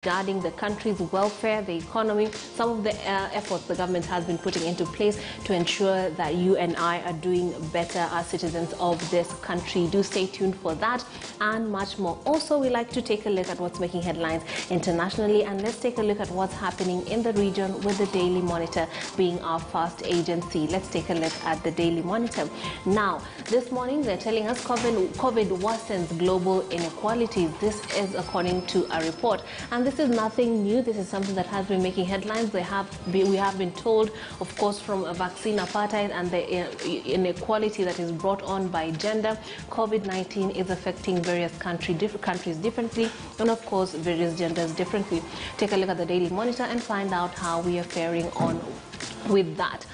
regarding the country's welfare, the economy, some of the efforts the government has been putting into place to ensure that you and I are doing better as citizens of this country. Do stay tuned for that and much more. Also, we like to take a look at what's making headlines internationally, and let's take a look at what's happening in the region with the Daily Monitor being our first agency. Let's take a look at the Daily Monitor. Now, this morning they're telling us COVID worsens global inequalities. This is according to a report, and this is nothing new. This is something that has been making headlines. We have been told, of course, from a vaccine apartheid and the inequality that is brought on by gender. COVID-19 is affecting various countries differently, and of course various genders differently. Take a look at the Daily Monitor and find out how we are faring on with that.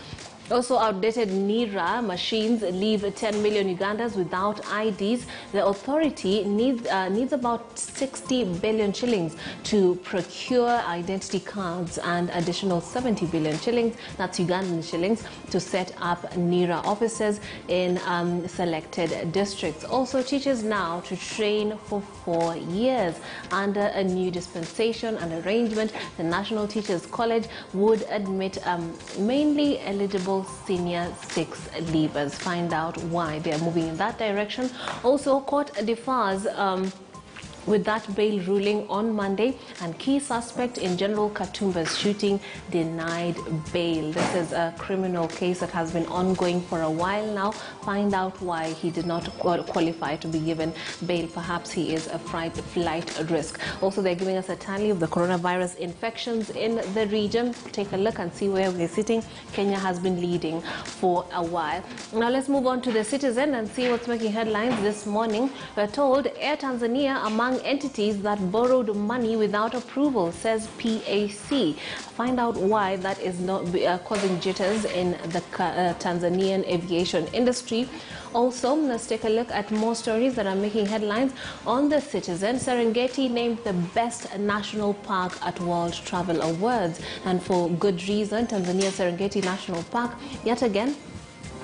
Also, outdated NIRA machines leave 10 million Ugandans without IDs. The authority needs about 60 billion shillings to procure identity cards and additional 70 billion shillings, that's Ugandan shillings, to set up NIRA offices in selected districts. Also, teachers now to train for 4 years. Under a new dispensation and arrangement, the National Teachers College would admit mainly eligible senior 6 leavers. Find out why they are moving in that direction. Also, court differs with that bail ruling on Monday, and key suspect in General Katumba's shooting denied bail. This is a criminal case that has been ongoing for a while now. Find out why he did not qualify to be given bail. Perhaps he is a flight risk. Also, they're giving us a tally of the coronavirus infections in the region. Take a look and see where we're sitting. Kenya has been leading for a while. Now let's move on to the Citizen and see what's making headlines this morning. We're told Air Tanzania among entities that borrowed money without approval, says PAC. Find out why that is not causing jitters in the Tanzanian aviation industry. Also, let's take a look at more stories that are making headlines on the Citizen. Serengeti named the best national park at World Travel Awards, and for good reason. Tanzania Serengeti National Park yet again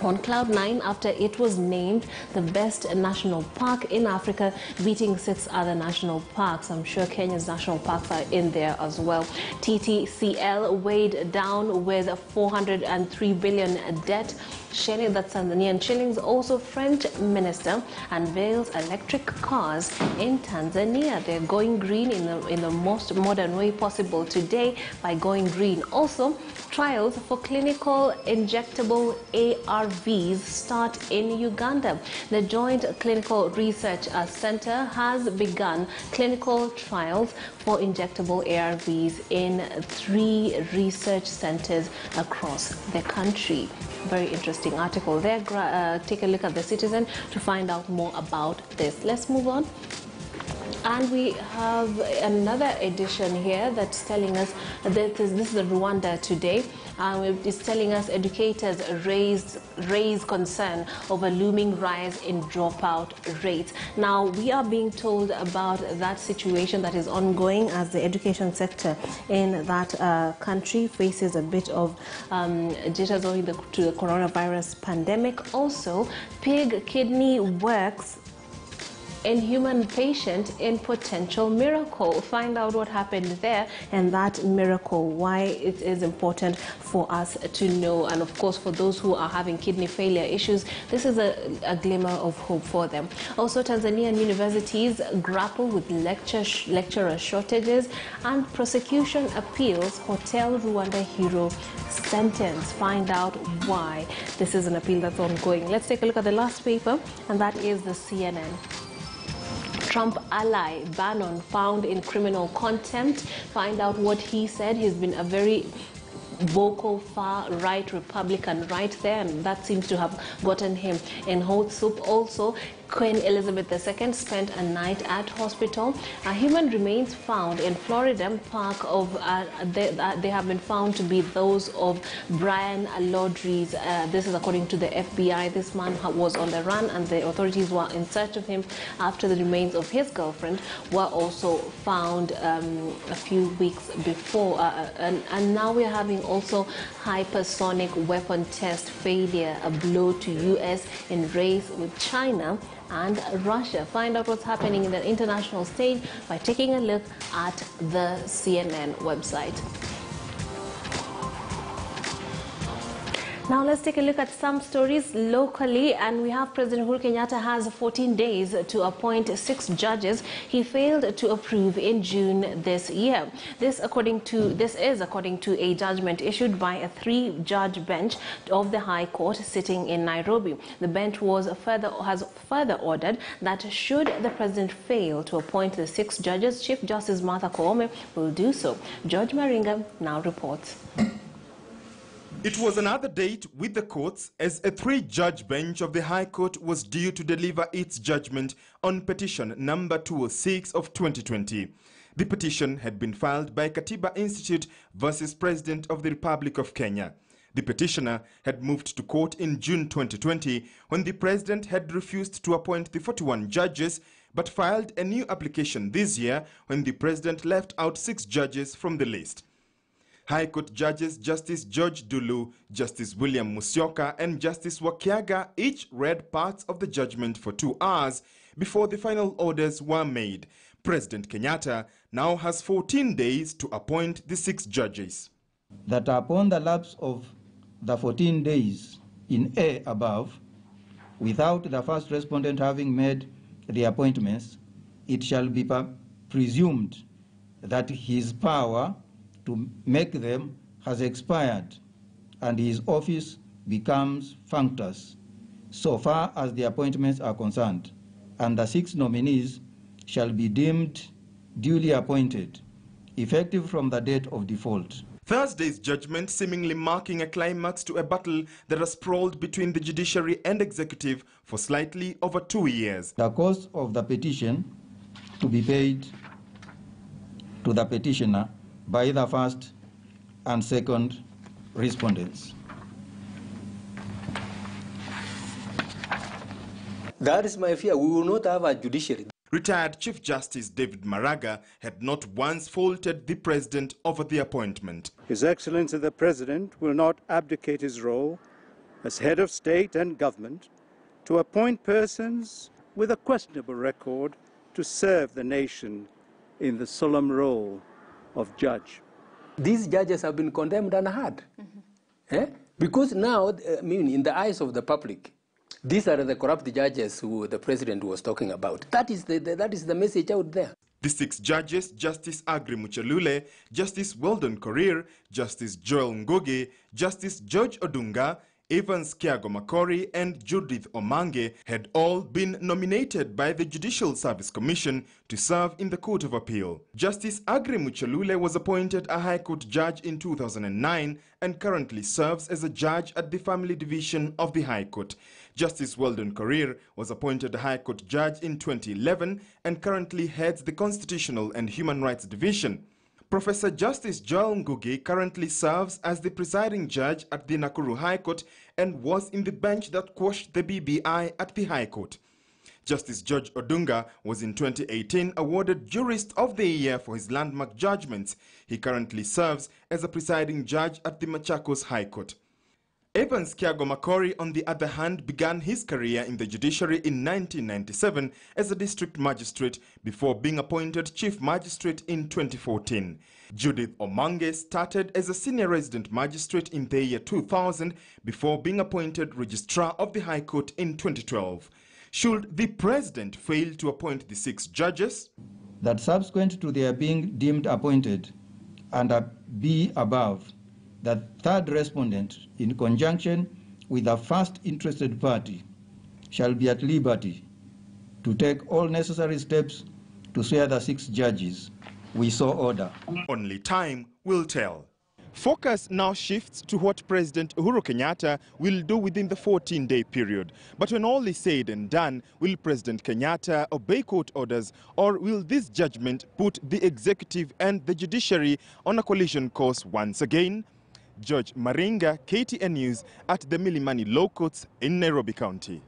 on cloud 9 after it was named the best national park in Africa, beating 6 other national parks. I'm sure Kenya's national parks are in there as well. TTCL weighed down with 403 billion debt. Shilling, that's Tanzanian shillings. Also, French minister unveils electric cars in Tanzania. They're going green in the most modern way possible today by going green. Also, trials for clinical injectable ARVs start in Uganda. The Joint Clinical Research Center has begun clinical trials for injectable ARVs in 3 research centers across the country. Very interesting article there. Take a look at the Citizen to find out more about this. Let's move on. And we have another edition here that's telling us that this is the Rwanda Today. It's telling us educators raise concern over looming rise in dropout rates. Now, we are being told about that situation that is ongoing as the education sector in that country faces a bit of jitters owing to the coronavirus pandemic. Also, pig kidney works in human patient in potential miracle. Find out what happened there and that miracle, why it is important for us to know. And of course, for those who are having kidney failure issues, this is a glimmer of hope for them. Also, Tanzanian universities grapple with lecturer shortages, and prosecution appeals Hotel Rwanda hero sentence. Find out why this is an appeal that's ongoing. Let's take a look at the last paper, and that is the CNN. Trump ally Bannon found in criminal contempt. Find out what he said. He's been a very vocal far-right Republican right there, and that seems to have gotten him in hot soup. Also, Queen Elizabeth II spent a night at hospital. Human remains found in Florida Park of they have been found to be those of Brian Laundrie's. This is according to the FBI. This man was on the run, and the authorities were in search of him after the remains of his girlfriend were also found a few weeks before. And now we're having also hypersonic weapon test failure, a blow to U.S. in race with China and Russia. Find out what's happening in the international stage by taking a look at the CNN website. Now let's take a look at some stories locally, and we have President Uhuru Kenyatta has 14 days to appoint 6 judges he failed to approve in June this year. This is according to a judgment issued by a 3-judge bench of the High Court sitting in Nairobi. The bench has further ordered that should the president fail to appoint the 6 judges, Chief Justice Martha Koome will do so. George Maringa now reports. It was another date with the courts as a 3-judge bench of the High Court was due to deliver its judgment on petition number 206 of 2020. The petition had been filed by Katiba Institute versus President of the Republic of Kenya. The petitioner had moved to court in June 2020 when the president had refused to appoint the 41 judges, but filed a new application this year when the president left out 6 judges from the list. High Court judges Justice George Dulu, Justice William Musyoka and Justice Wakiaga each read parts of the judgment for 2 hours before the final orders were made. President Kenyatta now has 14 days to appoint the 6 judges. That upon the lapse of the 14 days in A above, without the first respondent having made the appointments, it shall be presumed that his power to make them has expired and his office becomes functus so far as the appointments are concerned, and the 6 nominees shall be deemed duly appointed, effective from the date of default. Thursday's judgment seemingly marking a climax to a battle that has sprawled between the judiciary and executive for slightly over 2 years. The cost of the petition to be paid to the petitioner by the first and second respondents. That is my fear. We will not have a judiciary. Retired Chief Justice David Maraga had not once faulted the president over the appointment. His Excellency the President will not abdicate his role as head of state and government to appoint persons with a questionable record to serve the nation in the solemn role of judge. These judges have been condemned and hard. Because now, in the eyes of the public, these are the corrupt judges who the president was talking about. That is the message out there. The 6 judges, Justice Agri Muchelule, Justice Weldon Korir, Justice Joel Ngugi, Justice George Odunga, Evans Kiago Makori and Judith Omange had all been nominated by the Judicial Service Commission to serve in the Court of Appeal. Justice Agri Muchelule was appointed a High Court judge in 2009 and currently serves as a judge at the Family Division of the High Court. Justice Weldon Korir was appointed a High Court judge in 2011 and currently heads the Constitutional and Human Rights Division. Professor Justice Joel Ngugi currently serves as the presiding judge at the Nakuru High Court and was in the bench that quashed the BBI at the High Court. Justice George Odunga was in 2018 awarded Jurist of the Year for his landmark judgments. He currently serves as a presiding judge at the Machakos High Court. Evans Kiago Makori, on the other hand, began his career in the judiciary in 1997 as a district magistrate before being appointed chief magistrate in 2014. Judith Omange started as a senior resident magistrate in the year 2000 before being appointed registrar of the High Court in 2012. Should the president fail to appoint the 6 judges? That subsequent to their being deemed appointed under B above, that third respondent, in conjunction with the first interested party, shall be at liberty to take all necessary steps to swear the 6 judges. We so order. Only time will tell. Focus now shifts to what President Uhuru Kenyatta will do within the 14-day period. But when all is said and done, will President Kenyatta obey court orders, or will this judgment put the executive and the judiciary on a collision course once again? George Maringa, KTN News at the Milimani Law Courts in Nairobi County.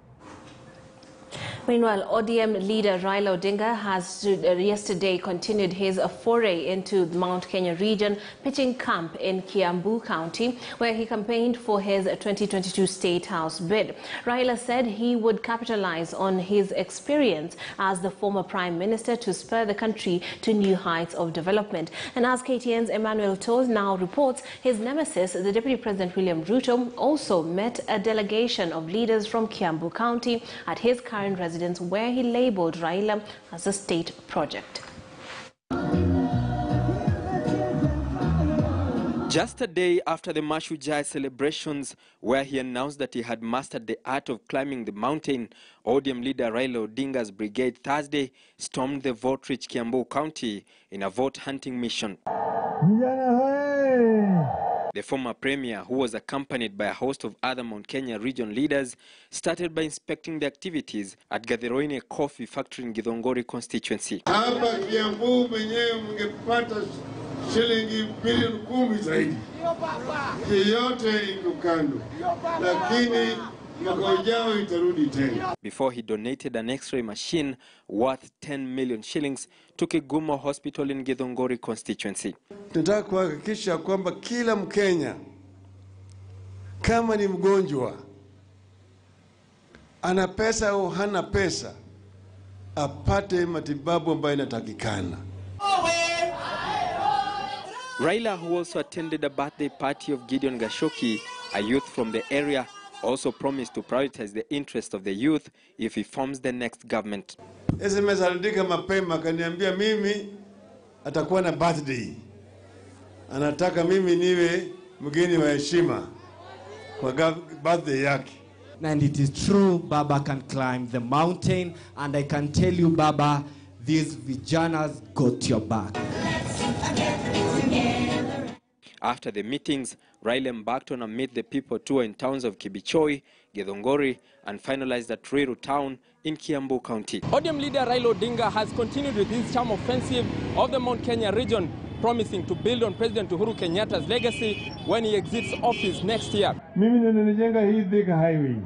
Meanwhile, ODM leader Raila Odinga has yesterday continued his foray into the Mount Kenya region, pitching camp in Kiambu County, where he campaigned for his 2022 State House bid. Raila said he would capitalize on his experience as the former Prime Minister to spur the country to new heights of development. And as KTN's Emmanuel Toes now reports, his nemesis, the Deputy President William Ruto, also met a delegation of leaders from Kiambu County at his current residence, where he labelled Raila as a state project. Just a day after the Mashujaa celebrations, where he announced that he had mastered the art of climbing the mountain, ODM leader Raila Odinga's brigade Thursday stormed the vote-rich Kiambu County in a vote-hunting mission. The former premier, who was accompanied by a host of other Mount Kenya region leaders, started by inspecting the activities at Gatheroine Coffee Factory in Githongori constituency. Hapa Kiambu mwenyewe mngepata shilingi bilioni 10 zaidi. Yote iko kando. Lakini mwaka ujao itarudi tena. Before he donated an X-ray machine worth 10 million shillings to Kigumo Hospital in Githongori constituency. Tunataka kuhakikisha kwamba kila Mkenya kama ni mgonjwa ana pesa au hana pesa apate matibabu ambayo inatakikana. Raila, who also attended a birthday party of Gideon Gashoki, a youth from the area, also promised to prioritize the interest of the youth if he forms the next government. SMS aliandika mapema akaniambia mimi atakuwa na birthday. Anataka mimi niwe mgeni wa heshima kwa birthday yake. And it is true, Baba can climb the mountain, and I can tell you, Baba, these vijanas got your back. After the meetings, Raila embarked on a Meet the People tour in towns of Kibichoi, Githongori, and finalized at Ruiru town in Kiambu County. ODM leader Raila Odinga has continued with his charm offensive of the Mount Kenya region, promising to build on President Uhuru Kenyatta's legacy when he exits office next year. Mimi nilijenga hii Thika highway.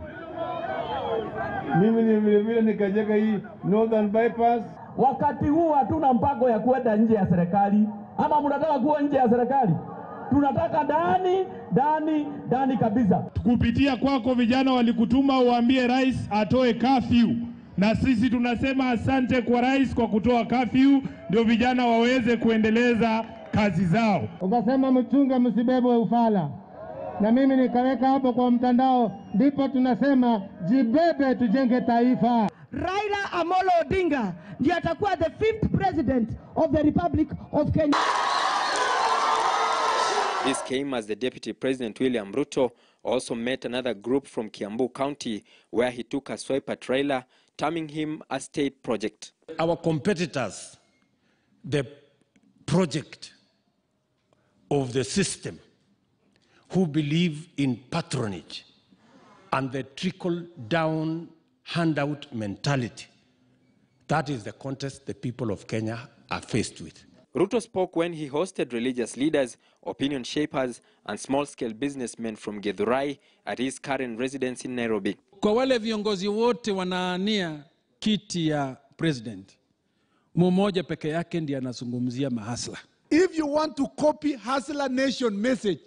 Mimi vile nikajenga hii Northern bypass. Wakati huu hatuna mpango ya kwenda nje ya serikali. Ama mnataka kuwa nje ya serikali? Tunataka ndani kabisa. Kupitia kwako vijana walikutuma uambie rais atoe curfew. Na sisi tunasema asante kwa rais kwa kutoa curfew, ndio vijana waweze kuendeleza kazi zao. Ukasema mchunge msibebwe ufala. Na mimi nikaweka hapo kwa mtandao, ndipo tunasema jibebe tujenge taifa. Raila Amolo Odinga ndiye atakuwa the 5th president of the Republic of Kenya. This came as the Deputy President William Ruto also met another group from Kiambu County, where he took a swipe at Raila, terming him a state project. Our competitors, the project of the system, who believe in patronage and the trickle-down handout mentality, that is the contest the people of Kenya are faced with. Ruto spoke when he hosted religious leaders, opinion shapers, and small-scale businessmen from Githurai at his current residence in Nairobi. Kwa wale viongozi wote wanaania kiti ya president, mmoja peke yake ndiye anazungumzia mahasla. If you want to copy Hustler Nation message,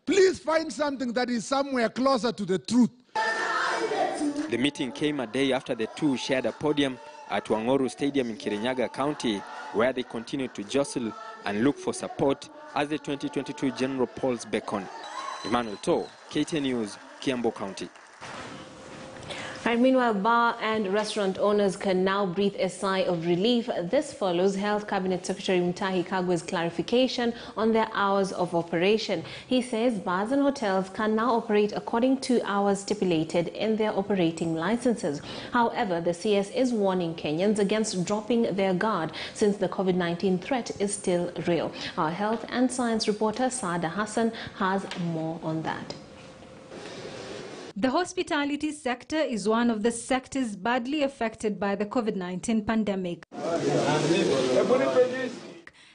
please find something that is somewhere closer to the truth. The meeting came a day after the two shared a podium at Wangoru Stadium in Kirinyaga County, where they continued to jostle and look for support as the 2022 general polls beckon. Emmanuel To, KTN News, Kiambu County. Right, meanwhile, bar and restaurant owners can now breathe a sigh of relief. This follows Health Cabinet Secretary Mutahi Kagwe's clarification on their hours of operation. He says bars and hotels can now operate according to hours stipulated in their operating licenses. However, the CS is warning Kenyans against dropping their guard since the COVID-19 threat is still real. Our health and science reporter Saada Hassan has more on that. The hospitality sector is one of the sectors badly affected by the COVID-19 pandemic.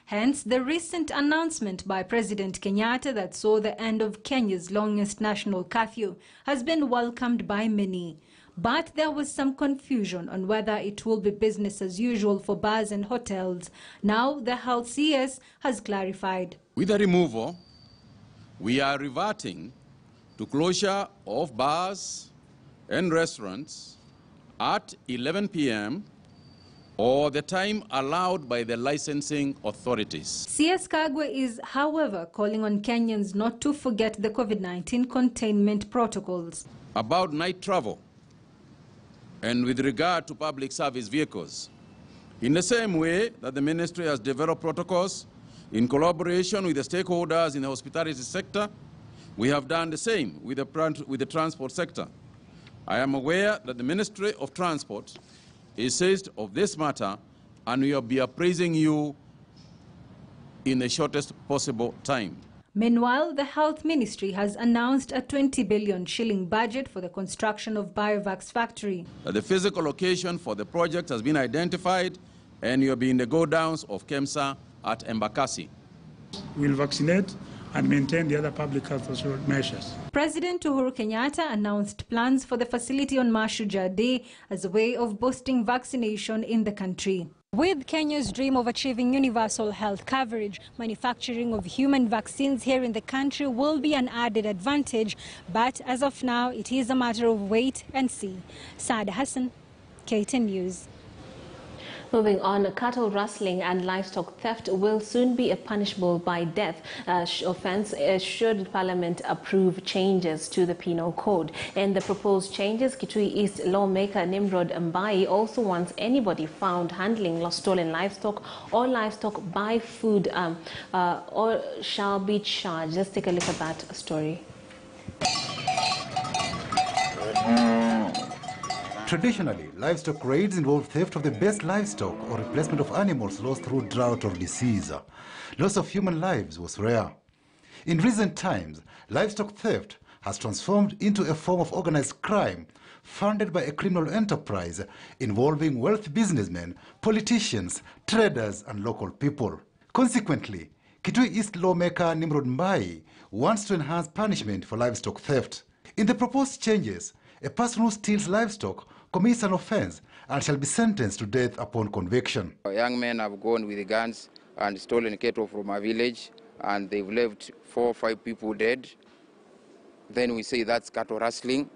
Hence, the recent announcement by President Kenyatta that saw the end of Kenya's longest national curfew has been welcomed by many. But there was some confusion on whether it will be business as usual for bars and hotels. Now the health CS has clarified. With the removal, we are reverting to closure of bars and restaurants at 11 p.m. or the time allowed by the licensing authorities. CS Kagwe is, however, calling on Kenyans not to forget the COVID-19 containment protocols. About night travel and with regard to public service vehicles, in the same way that the ministry has developed protocols in collaboration with the stakeholders in the hospitality sector, we have done the same with the transport sector. I am aware that the Ministry of Transport is seized of this matter, and we will be appraising you in the shortest possible time. Meanwhile, the Health Ministry has announced a 20 billion shilling budget for the construction of Biovax factory. The physical location for the project has been identified, and you will be in the go-downs of KEMSA at Embakasi. We will vaccinate and maintain the other public health measures. President Uhuru Kenyatta announced plans for the facility on Mashujaa Day as a way of boosting vaccination in the country. With Kenya's dream of achieving universal health coverage, manufacturing of human vaccines here in the country will be an added advantage, but as of now, it is a matter of wait and see. Saad Hassan, KTN News. Moving on, cattle rustling and livestock theft will soon be a punishable by death offence should Parliament approve changes to the Penal Code. In the proposed changes, Kitui East lawmaker Nimrod Mbai also wants anybody found handling stolen livestock or livestock by food or shall be charged. Let's take a look at that story. Traditionally, livestock raids involve theft of the best livestock or replacement of animals lost through drought or disease. Loss of human lives was rare. In recent times, livestock theft has transformed into a form of organized crime funded by a criminal enterprise involving wealthy businessmen, politicians, traders, and local people. Consequently, Kitui East lawmaker Nimrod Mbai wants to enhance punishment for livestock theft. In the proposed changes, a person who steals livestock commits an offense and shall be sentenced to death upon conviction. Young men have gone with guns and stolen cattle from a village, and they've left 4 or 5 people dead. Then we say that's cattle rustling.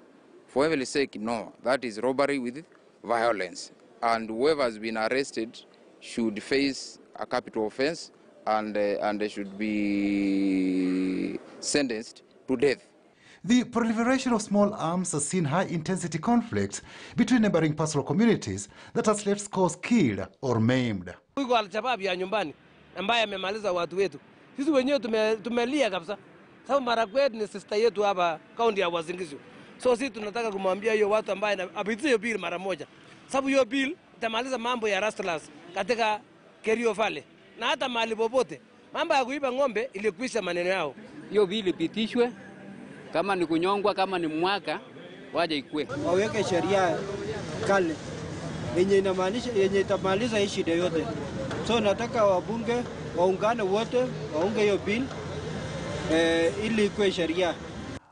For heaven's sake, no, that is robbery with violence. And whoever has been arrested should face a capital offense and they should be sentenced to death. The proliferation of small arms has seen high-intensity conflicts between neighboring pastoral communities that has left scores killed or maimed. Huyu Al-Shabaab ya nyumbani ambaye amemaliza watu wetu. Sisi wenyewe tumelia kabisa. Sababu Marakwet ni sister yetu hapa kaunti ya Uasin Gishu. So sisi tunataka kumwambia hiyo watu ambaye apitie hiyo bill mara moja. Sababu hiyo bill itamaliza mambo ya rustlers katika Kerio Valley na hata mahali popote. Mambo ya kuiba ng'ombe ilikwisha maneno yao. Hiyo bill ipitishwe. Kama ni kunyongwa, kama ni mwaka, waje ikue. Waweke sheria kali yenye itamaliza hii shida yote. So nataka wabunge waungane wote, waunge hiyo bill ili ikue sheria.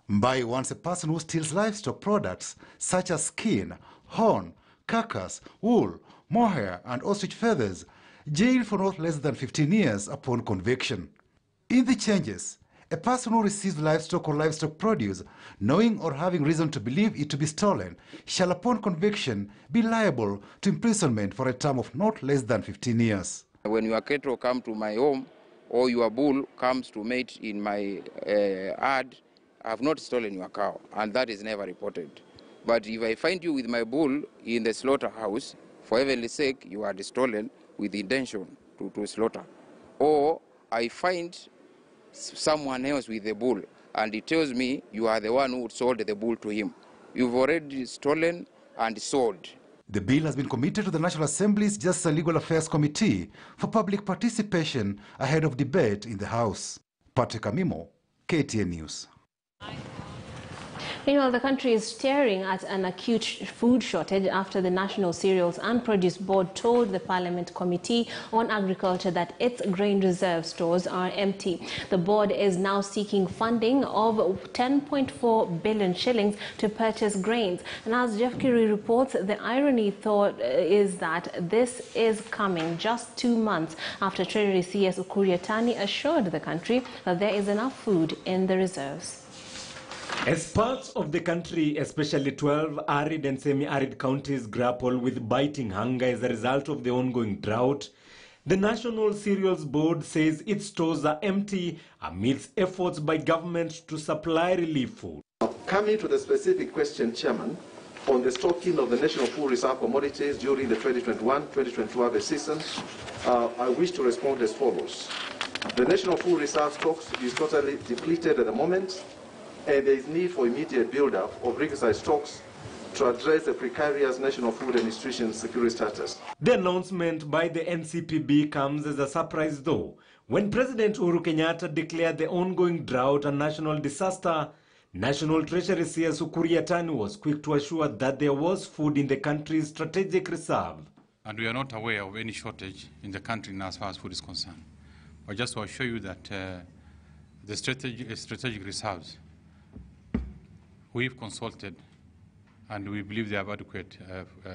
Mbai wants a person who steals livestock products such as skin, horn, carcass, wool, mohair and ostrich feathers jailed for not less than 15 years upon conviction. In the changes, a person who receives livestock or livestock produce, knowing or having reason to believe it to be stolen, shall upon conviction be liable to imprisonment for a term of not less than 15 years. When your cattle come to my home or your bull comes to mate in my yard, I have not stolen your cow, and that is never reported. But if I find you with my bull in the slaughterhouse, for heaven's sake, you are stolen with the intention to slaughter. Or I find someone else with the bull and he tells me you are the one who sold the bull to him. You've already stolen and sold. The bill has been committed to the National Assembly's Justice and Legal Affairs Committee for public participation ahead of debate in the House. Patrick Amimo, KTN News. Meanwhile, the country is staring at an acute food shortage after the National Cereals and Produce Board told the Parliament Committee on Agriculture that its grain reserve stores are empty. The board is now seeking funding of 10.4 billion shillings to purchase grains. And as Jeff Kiri reports, the irony is that this is coming just 2 months after Treasury CS Ukur Yatani assured the country that there is enough food in the reserves. As parts of the country, especially 12 arid and semi-arid counties, grapple with biting hunger as a result of the ongoing drought, the National Cereals Board says its stores are empty amidst efforts by government to supply relief food. Coming to the specific question, Chairman, on the stocking of the National Food Reserve commodities during the 2021-2022 harvest season, I wish to respond as follows. The National Food Reserve stocks is totally depleted at the moment, and there is need for immediate build-up of requisite stocks to address the precarious national food and nutrition security status. The announcement by the NCPB comes as a surprise, though. When President Uhuru Kenyatta declared the ongoing drought a national disaster, National Treasury CS Ukur Yatani was quick to assure that there was food in the country's strategic reserve. And we are not aware of any shortage in the country as far as food is concerned. But just to assure you that the strategic reserves, we've consulted, and we believe they have adequate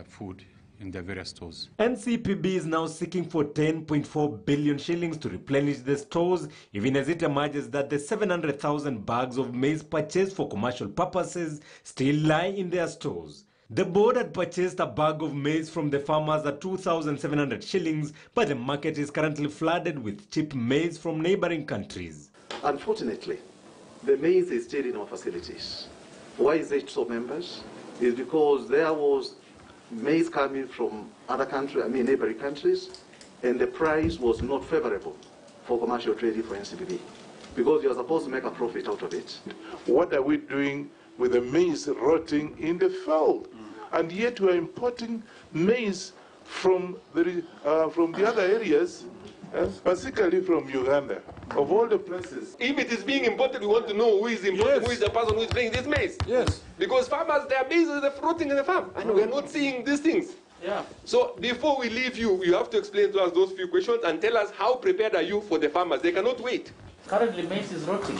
food in their various stores. NCPB is now seeking for 10.4 billion shillings to replenish the stores, even as it emerges that the 700,000 bags of maize purchased for commercial purposes still lie in their stores. The board had purchased a bag of maize from the farmers at 2,700 shillings, but the market is currently flooded with cheap maize from neighboring countries. Unfortunately, the maize is still in our facilities. Why is it so, members? It's because there was maize coming from other countries, neighboring countries, and the price was not favorable for commercial trading for NCPB, because you are supposed to make a profit out of it. What are we doing with the maize rotting in the field? And yet we are importing maize from the other areas, particularly from Uganda, of all the places. If it is being imported, we want to know who is importing, yes, who is the person who is bringing this maize. Yes. Because farmers, their maize is rotting in the farm, and we are not seeing these things. Yeah. So before we leave you, you have to explain to us those few questions and tell us how prepared are you for the farmers. They cannot wait. Currently, maize is rotting.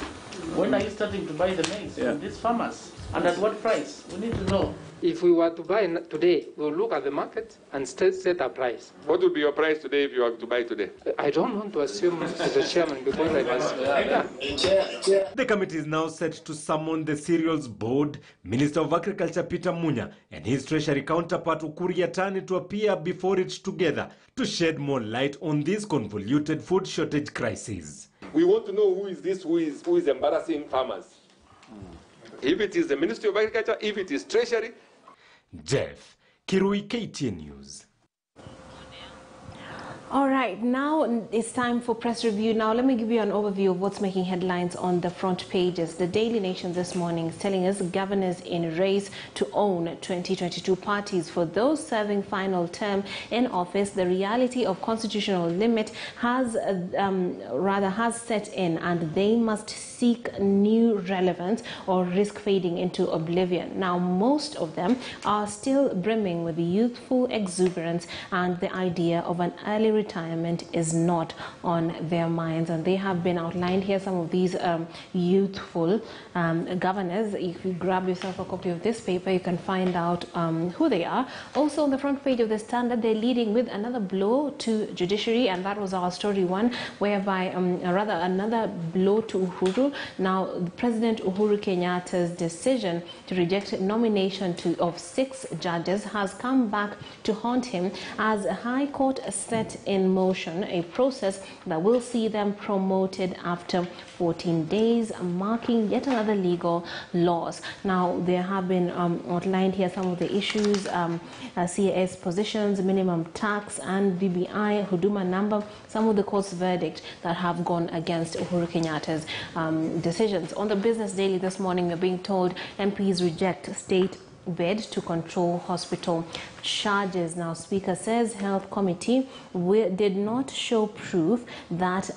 When are you starting to buy the maize from these farmers? And at what price? We need to know. If we were to buy today, we'll look at the market and set a price. What would be your price today if you were to buy today? I don't want to assume as a chairman because I was... The committee is now set to summon the Cereals Board, Minister of Agriculture Peter Munya and his Treasury counterpart Ukur Yatani to appear before it together to shed more light on this convoluted food shortage crisis. We want to know who is embarrassing farmers. If it is the Ministry of Agriculture, if it is Treasury. Jeff Kirui, KTN News. All right, now it's time for press review. Now let me give you an overview of what's making headlines on the front pages. The Daily Nation this morning is telling us governors in race to own 2022 parties. For those serving final term in office, the reality of constitutional limit has set in, and they must seek new relevance or risk fading into oblivion. Now, most of them are still brimming with youthful exuberance, and the idea of an early retirement is not on their minds, and they have been outlined here. Some of these youthful governors. If you grab yourself a copy of this paper, you can find out who they are. Also on the front page of the Standard, they're leading with another blow to judiciary, and that was our story one, whereby another blow to Uhuru. Now, President Uhuru Kenyatta's decision to reject nomination of 6 judges has come back to haunt him as a High Court set in motion a process that will see them promoted after 14 days, marking yet another legal loss. Now, there have been outlined here some of the issues, CAS positions, minimum tax, and BBI, Huduma number, some of the court's verdict that have gone against Uhuru Kenyatta's decisions. On the Business Daily this morning, we're being told MPs reject state bid to control hospital charges. Now, Speaker says Health Committee did not show proof that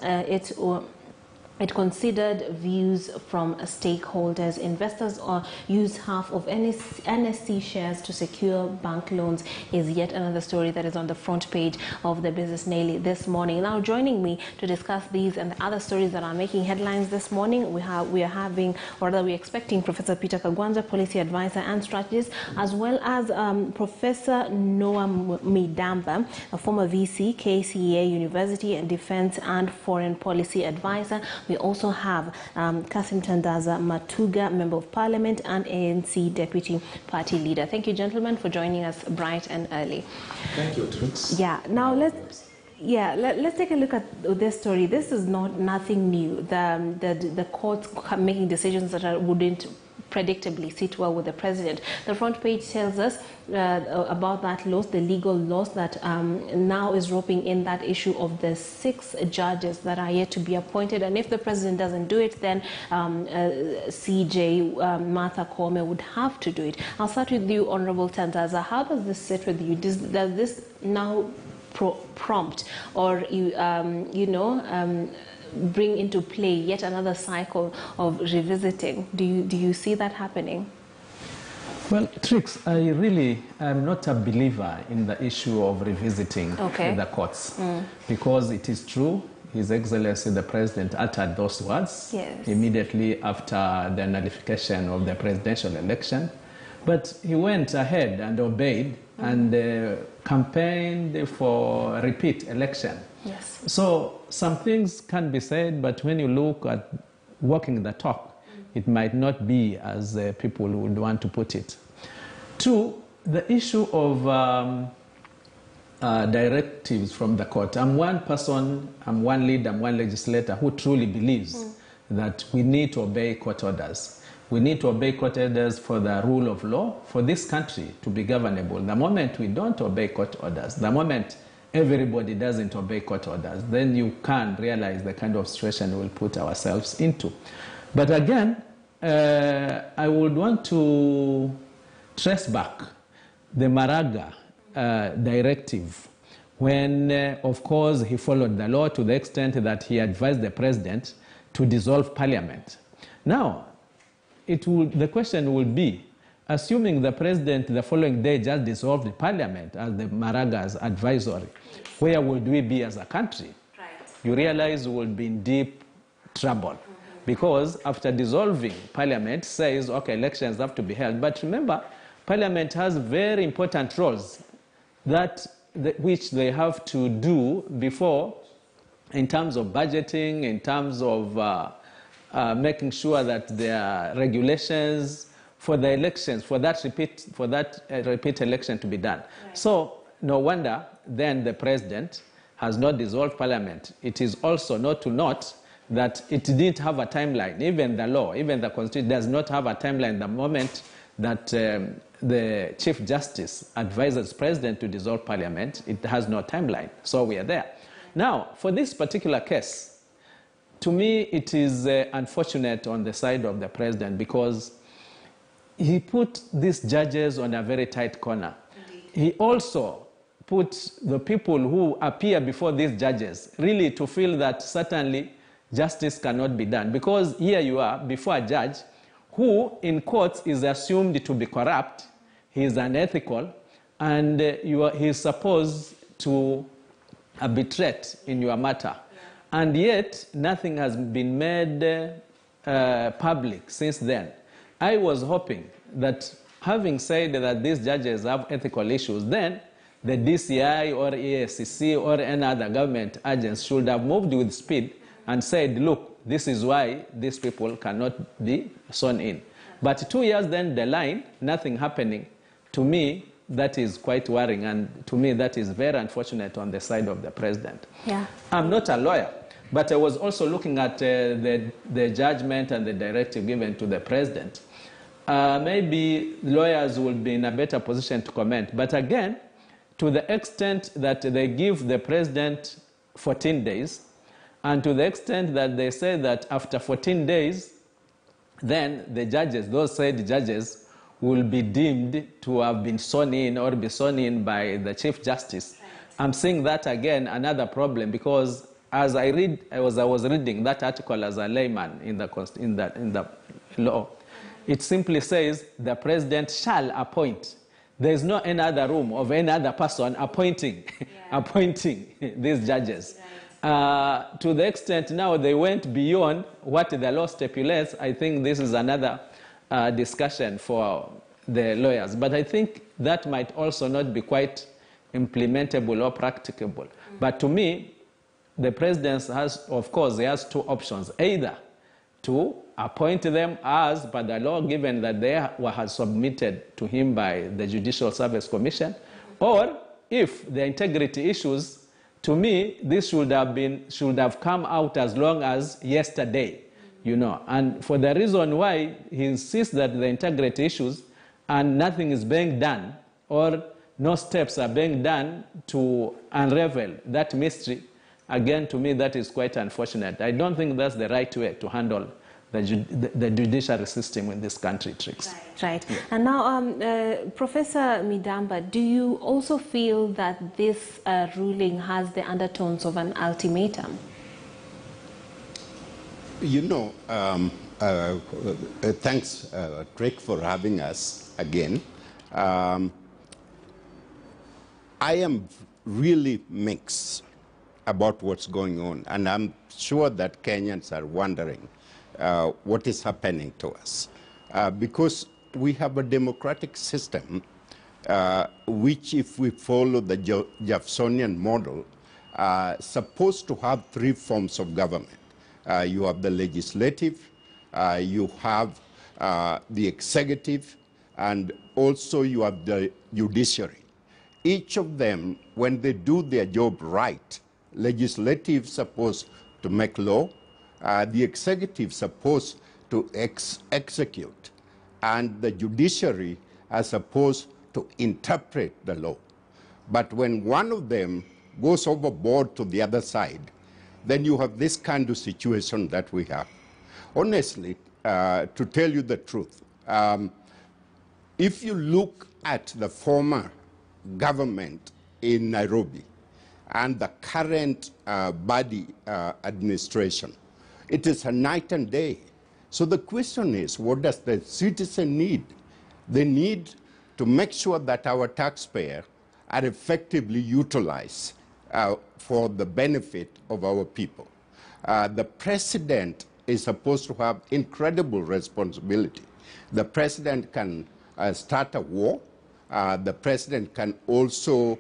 It considered views from stakeholders. Investors use half of NSC shares to secure bank loans is yet another story that is on the front page of the Business Daily this morning. Now, joining me to discuss these and the other stories that are making headlines this morning, we're expecting Professor Peter Kagwanza, policy advisor and strategist, as well as Professor Noah Midamba, a former VC, KCA University, and defense and foreign policy advisor. We also have Kasim Tandaza Matuga, Member of Parliament and ANC Deputy Party Leader. Thank you, gentlemen, for joining us bright and early. Thank you, Trix. Yeah, now let's take a look at this story. This is nothing new. The courts making decisions that wouldn't predictably sit well with the president. The front page tells us about that loss, the legal loss that now is roping in that issue of the 6 judges that are yet to be appointed. And if the president doesn't do it, then CJ Martha Koome would have to do it. I'll start with you, Honorable Tandaza. How does this sit with you? Does this now prompt or bring into play yet another cycle of revisiting? Do you see that happening? Well, Trix, I really am not a believer in the issue of revisiting the courts, because it is true, His Excellency the President uttered those words immediately after the nullification of the presidential election, but he went ahead and obeyed and campaigned for repeat election. Yes. So some things can be said, but when you look at walking the talk, it might not be as people would want to put it. 2, the issue of directives from the court. I'm one person, I'm one leader, I'm one legislator who truly believes that we need to obey court orders. We need to obey court orders for the rule of law, for this country to be governable. The moment we don't obey court orders, the moment everybody doesn't obey court orders, then you can realize the kind of situation we'll put ourselves into. But again, I would want to trace back the Maraga directive when, of course, he followed the law to the extent that he advised the president to dissolve parliament. Now, the question would be, assuming the president the following day just dissolved the parliament as the Maraga's advisory, where would we be as a country? Right. You realize we would be in deep trouble. Because after dissolving parliament, says, okay, elections have to be held. But remember, parliament has very important roles which they have to do before, in terms of budgeting, in terms of making sure that there are regulations for the elections, for that repeat election to be done. Right. So no wonder then the president has not dissolved parliament. It is also not to note that it didn't have a timeline. Even the law, even the constitution does not have a timeline. The moment that the Chief Justice advises president to dissolve parliament, it has no timeline. So we are there. Now, for this particular case, to me it is unfortunate on the side of the president, because he put these judges on a very tight corner. Indeed. He also put the people who appear before these judges really to feel that certainly justice cannot be done. Because here you are before a judge who in courts is assumed to be corrupt, he is unethical, and he is supposed to arbitrate in your matter. Yeah. And yet nothing has been made public since then. I was hoping that, having said that these judges have ethical issues, then the DCI or EACC or any other government agency should have moved with speed and said, look, this is why these people cannot be sworn in. But 2 years down the line, nothing happening. To me, that is quite worrying, and to me that is very unfortunate on the side of the president. Yeah. I'm not a lawyer, but I was also looking at the judgment and the directive given to the president. Maybe lawyers will be in a better position to comment. But again, to the extent that they give the president 14 days, and to the extent that they say that after 14 days, then the judges, those said judges, will be deemed to have been sworn in or be sworn in by the Chief Justice. I'm seeing that again, another problem, because as I was reading that article as a layman in the law, it simply says the president shall appoint. There is no any other room of any other person appointing these judges. To the extent now they went beyond what the law stipulates, I think this is another discussion for the lawyers. But I think that might also not be quite implementable or practicable. But to me, the president has, of course, he has two options: either to appoint them as per the law, given that they were submitted to him by the Judicial Service Commission, or if the integrity issues, to me, this should have come out as long as yesterday, you know. And for the reason why he insists that the integrity issues and nothing is being done, or no steps are being done to unravel that mystery, again, to me, that is quite unfortunate. I don't think that's the right way to handle the judiciary system in this country, Trix. Right. Yeah. And now, Professor Midamba, do you also feel that this ruling has the undertones of an ultimatum? You know, thanks, Drake, for having us again. I am really mixed about what's going on, and I'm sure that Kenyans are wondering what is happening to us. Because we have a democratic system which, if we follow the Jeffersonian model, supposed to have three forms of government. You have the legislative, you have the executive, and also you have the judiciary. Each of them, when they do their job right, legislative supposed to make law, the executive supposed to execute, and the judiciary are supposed to interpret the law. But when one of them goes overboard to the other side, then you have this kind of situation that we have. Honestly, to tell you the truth, if you look at the former government in Nairobi and the current body administration, it is a night and day. So the question is, what does the citizen need? They need to make sure that our taxpayers are effectively utilized for the benefit of our people. The president is supposed to have incredible responsibility. The president can start a war. The president can also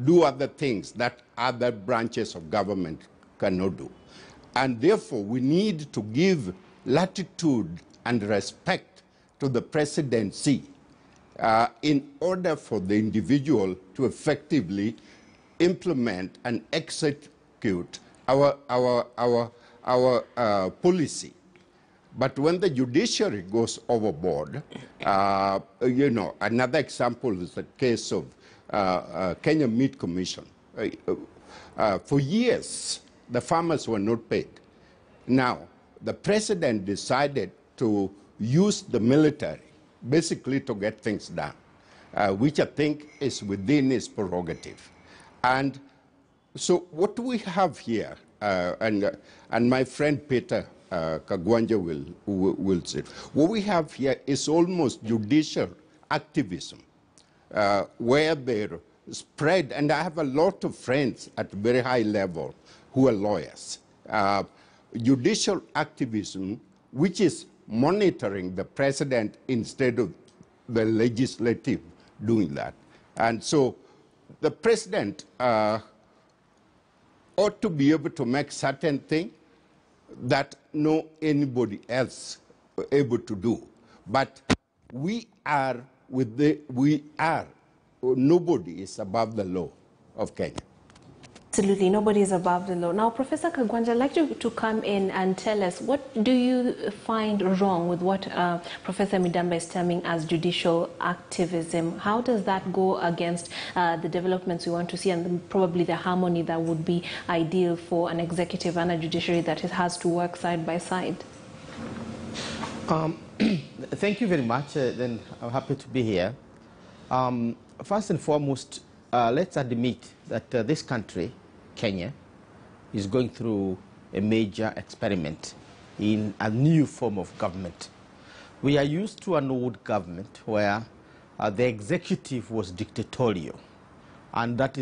do other things that other branches of government cannot do. And therefore, we need to give latitude and respect to the presidency in order for the individual to effectively implement and execute our policy. But when the judiciary goes overboard, you know, another example is the case of Kenya Meat Commission. For years, the farmers were not paid. Now, the president decided to use the military basically to get things done, which I think is within his prerogative. And so what we have here, and my friend Peter Kagwanja will say, what we have here is almost judicial activism, where they're spread, and I have a lot of friends at very high level who are lawyers. Judicial activism, which is monitoring the president instead of the legislative doing that. And so the president ought to be able to make certain things that no anybody else able to do. But nobody is above the law of Kenya. Absolutely, nobody is above the law. Now, Professor Kagwanja, I'd like you to come in and tell us, what do you find wrong with what Professor Midamba is terming as judicial activism? How does that go against the developments we want to see, and probably the harmony that would be ideal for an executive and a judiciary that it has to work side by side? Thank you very much. Then I'm happy to be here. First and foremost, let's admit that this country, Kenya, is going through a major experiment in a new form of government. We are used to an old government where the executive was dictatorial, and that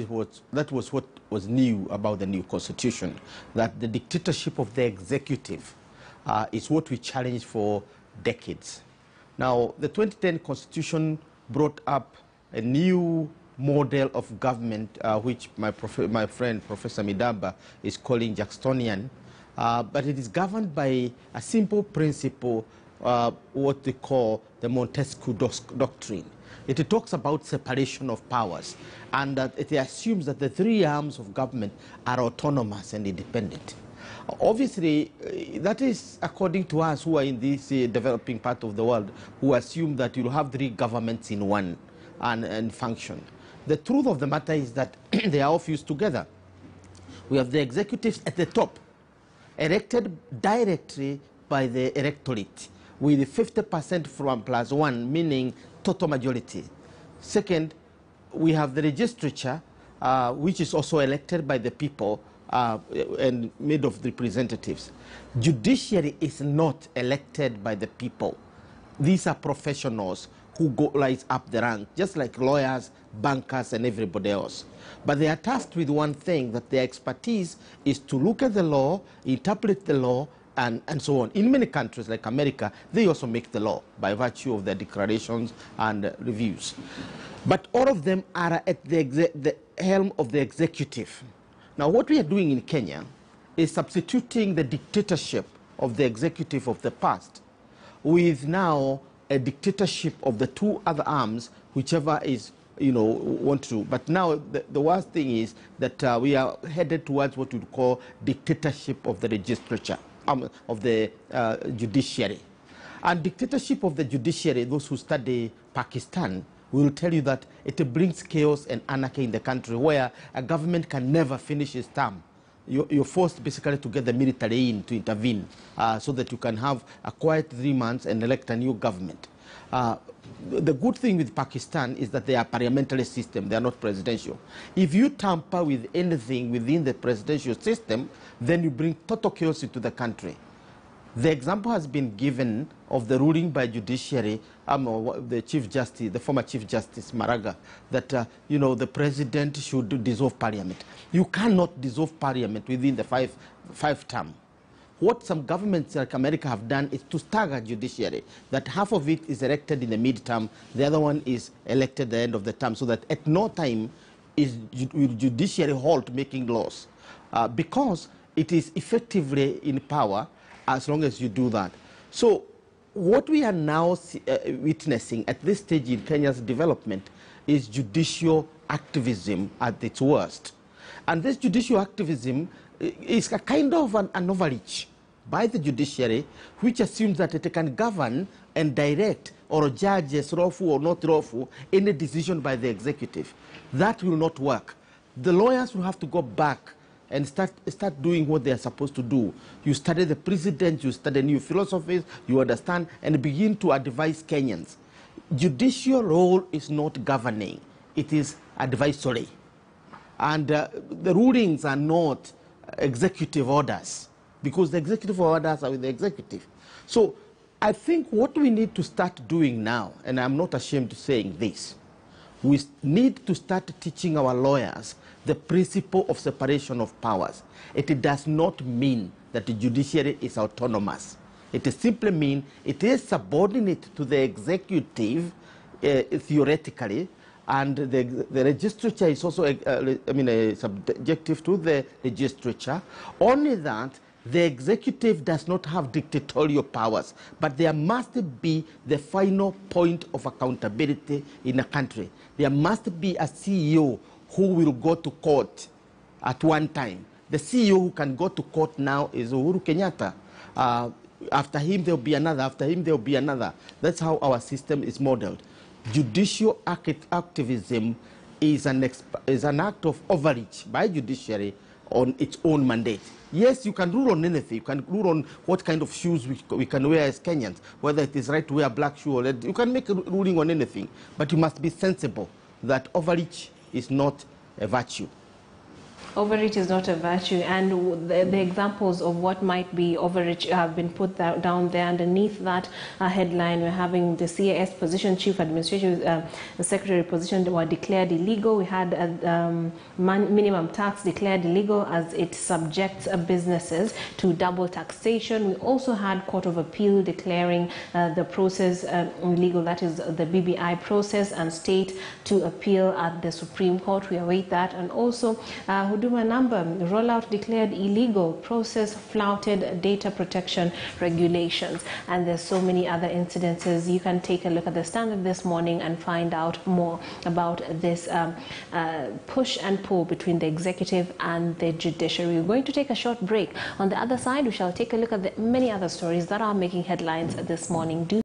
was what was new about the new constitution, that the dictatorship of the executive is what we challenged for decades. Now, the 2010 constitution brought up a new model of government, which my friend Professor Midamba is calling Jacksonian, but it is governed by a simple principle, what they call the Montesquieu doctrine. It talks about separation of powers, and it assumes that the three arms of government are autonomous and independent. Obviously, that is according to us who are in this developing part of the world, who assume that you'll have three governments in one and function. The truth of the matter is that they are all fused together. We have the executives at the top, elected directly by the electorate, with 50% from +1, meaning total majority. Second, we have the legislature, which is also elected by the people and made of representatives. Judiciary is not elected by the people. These are professionals who go rise up the rank, just like lawyers, bankers, and everybody else. But they are tasked with one thing, that their expertise is to look at the law, interpret the law, and so on. In many countries, like America, they also make the law by virtue of their declarations and reviews. But all of them are at the helm of the executive. Now, what we are doing in Kenya is substituting the dictatorship of the executive of the past with now a dictatorship of the two other arms, whichever is, want to. But now the worst thing is that we are headed towards what we call dictatorship of the legislature, of the judiciary. And dictatorship of the judiciary, those who study Pakistan will tell you that it brings chaos and anarchy in the country, where a government can never finish its term. You're forced basically to get the military in to intervene so that you can have a quiet 3 months and elect a new government. The good thing with Pakistan is that they are a parliamentary system, they are not presidential. If you tamper with anything within the presidential system, then you bring total chaos into the country. The example has been given of the ruling by judiciary, the Chief Justice, the former Chief Justice Maraga, that the president should dissolve parliament. You cannot dissolve parliament within the five term. What some governments like America have done is to stagger judiciary, that half of it is elected in the mid-term, the other one is elected at the end of the term, so that at no time will judiciary halt making laws, because it is effectively in power as long as you do that. So what we are now witnessing at this stage in Kenya's development is judicial activism at its worst. And this judicial activism is a kind of an overreach by the judiciary, which assumes that it can govern and direct or judge as lawful or not lawful any decision by the executive. That will not work. The lawyers will have to go back and start doing what they are supposed to do. You study the president, you study new philosophies, you understand, and begin to advise Kenyans. Judicial role is not governing, it is advisory. And the rulings are not executive orders, because the executive orders are with the executive. So I think what we need to start doing now, and I'm not ashamed of saying this, we need to start teaching our lawyers the principle of separation of powers. It does not mean that the judiciary is autonomous. It simply means it is subordinate to the executive theoretically, and the legislature is also subjective to the legislature, only that the executive does not have dictatorial powers, but there must be the final point of accountability in a country. There must be a CEO who will go to court at one time. The CEO who can go to court now is Uhuru Kenyatta. After him, there will be another. After him, there will be another. That's how our system is modeled. Judicial activism is an act of overreach by judiciary on its own mandate. Yes, you can rule on anything. You can rule on what kind of shoes we can wear as Kenyans, whether it is right to wear a black shoe or red. You can make a ruling on anything, but you must be sensible that overreach is not a virtue. Overreach is not a virtue, and the examples of what might be overreach have been put down there. Underneath that headline, we're having the CAS position, Chief Administrative Secretary position, were declared illegal. We had minimum tax declared illegal as it subjects businesses to double taxation. We also had Court of Appeal declaring the process illegal, that is the BBI process, and state to appeal at the Supreme Court. We await that. And also Huduma number rollout declared illegal, process flouted data protection regulations, and there's so many other incidences. You can take a look at the Standard this morning and find out more about this push and pull between the executive and the judiciary. We're going to take a short break. On the other side, we shall take a look at the many other stories that are making headlines this morning.